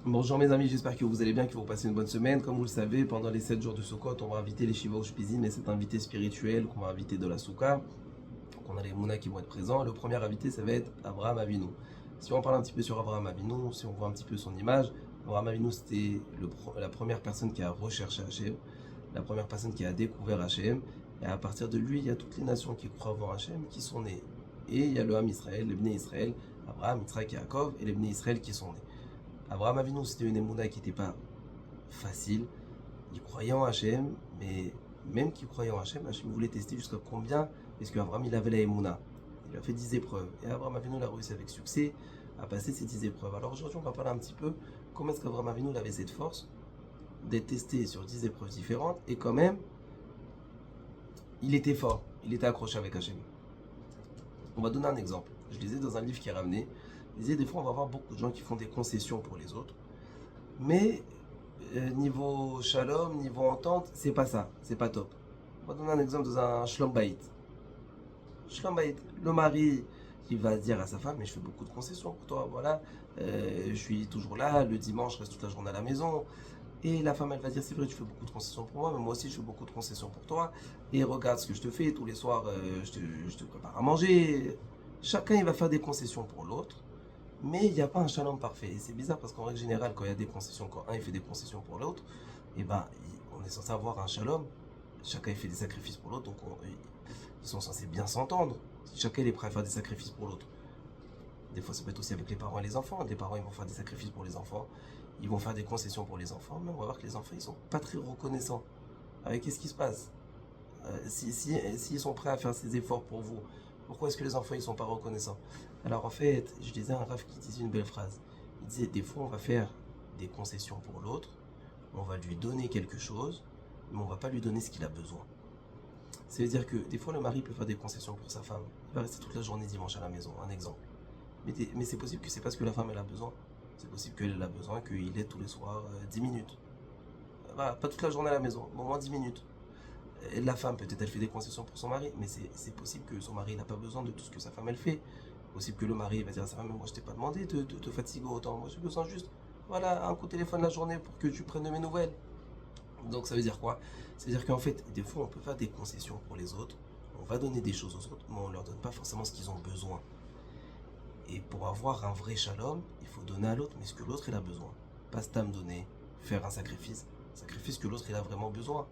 Bonjour mes amis, j'espère que vous allez bien, que vous passez une bonne semaine. Comme vous le savez, pendant les 7 jours de Sukkot, on va inviter les Shiva Ushpizin, et cet invité spirituel qu'on va inviter de la Souka. Donc on a les Mouna qui vont être présents. Le premier invité, ça va être Abraham Avinu. Si on parle un petit peu sur Abraham Avinu, si on voit un petit peu son image, Abraham Avinu c'était la première personne qui a recherché Hachem, la première personne qui a découvert Hachem. Et à partir de lui, il y a toutes les nations qui croient voir Hachem qui sont nées. Et il y a le Ham Israël, les Bnei Israël, Abraham, Yitzhak et Yaakov, et les Bnei Israël qui sont nés. Abraham Avinu, c'était une émouna qui n'était pas facile. Il croyait en Hachem, mais même qu'il croyait en Hachem, Hachem voulait tester jusqu'à combien est-ce qu'Abraham il avait la émouna. Il a fait 10 épreuves. Et Abraham Avinu l'a réussi avec succès à passer ces 10 épreuves. Alors aujourd'hui, on va parler un petit peu comment est-ce qu'Abraham Avinu avait cette force d'être testé sur 10 épreuves différentes et quand même, il était fort, il était accroché avec Hachem. On va donner un exemple. Je lisais dans un livre qui est ramené. Il disait des fois, on va voir beaucoup de gens qui font des concessions pour les autres. Mais niveau shalom, niveau entente, c'est pas ça, c'est pas top. On va donner un exemple dans un shlom bayit. Shlom bayit, le mari, il va dire à sa femme, mais je fais beaucoup de concessions pour toi, voilà, je suis toujours là, le dimanche, je reste toute la journée à la maison. Et la femme, elle va dire, c'est vrai, tu fais beaucoup de concessions pour moi, mais moi aussi, je fais beaucoup de concessions pour toi. Et regarde ce que je te fais, tous les soirs, je te prépare à manger. Chacun, il va faire des concessions pour l'autre. Mais il n'y a pas un shalom parfait. Et c'est bizarre parce qu'en règle générale, quand il y a des concessions, quand un il fait des concessions pour l'autre, et ben on est censé avoir un shalom. Chacun il fait des sacrifices pour l'autre, donc ils sont censés bien s'entendre. Si chacun il est prêt à faire des sacrifices pour l'autre. Des fois, ça peut être aussi avec les parents et les enfants. Les parents ils vont faire des sacrifices pour les enfants, ils vont faire des concessions pour les enfants, mais on va voir que les enfants ils sont pas très reconnaissants. Avec qu'est-ce qui se passe s'ils sont prêts à faire ces efforts pour vous, pourquoi est-ce que les enfants ils sont pas reconnaissants? Alors en fait, je disais un raf qui disait une belle phrase. Il disait des fois on va faire des concessions pour l'autre, on va lui donner quelque chose, mais on va pas lui donner ce qu'il a besoin. Ça veut dire que des fois le mari peut faire des concessions pour sa femme. Il va rester toute la journée dimanche à la maison, un exemple. Mais c'est possible que c'est parce que la femme elle a besoin. C'est possible qu'elle a besoin qu'il ait tous les soirs 10 minutes. Voilà, pas toute la journée à la maison, mais au moins 10 minutes. La femme, peut-être elle fait des concessions pour son mari, mais c'est possible que son mari n'a pas besoin de tout ce que sa femme elle fait. Possible que le mari va dire à sa femme, mais moi je t'ai pas demandé de te fatiguer autant, moi j'ai besoin juste, voilà, un coup de téléphone la journée pour que tu prennes de mes nouvelles. Donc ça veut dire quoi? Ça veut dire qu'en fait, des fois on peut faire des concessions pour les autres, on va donner des choses aux autres, mais on leur donne pas forcément ce qu'ils ont besoin. Et pour avoir un vrai shalom, il faut donner à l'autre, mais ce que l'autre il a besoin. Pas stam donner, faire un sacrifice que l'autre il a vraiment besoin.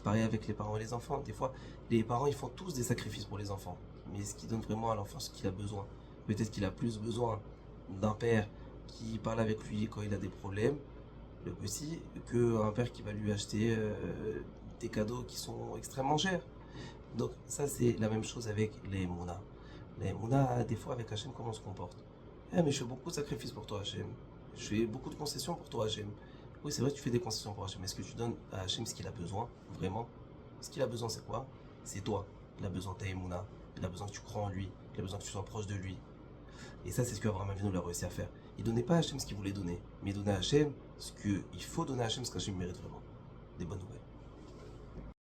Pareil avec les parents et les enfants. Des fois, les parents ils font tous des sacrifices pour les enfants. Mais ce qui donne vraiment à l'enfant ce qu'il a besoin. Peut-être qu'il a plus besoin d'un père qui parle avec lui quand il a des problèmes, le petit, qu'un père qui va lui acheter des cadeaux qui sont extrêmement chers. Donc ça c'est la même chose avec les Mouna. Les Mouna, des fois avec Hachem, comment on se comporte? Eh mais je fais beaucoup de sacrifices pour toi Hachem. Je fais beaucoup de concessions pour toi Hachem. Oui, c'est vrai que tu fais des concessions pour Hachem, mais est-ce que tu donnes à Hachem ce qu'il a besoin, vraiment? Ce qu'il a besoin, c'est quoi? C'est toi. Il a besoin de ta émouna, il a besoin que tu crois en lui, il a besoin que tu sois proche de lui. Et ça, c'est ce qu'Abraham Avinu a réussi à faire. Il donnait pas à Hachem ce qu'il voulait donner, mais il donnait à Hachem ce qu'il faut donner à Hachem, ce qu'Hachem mérite vraiment. Des bonnes nouvelles.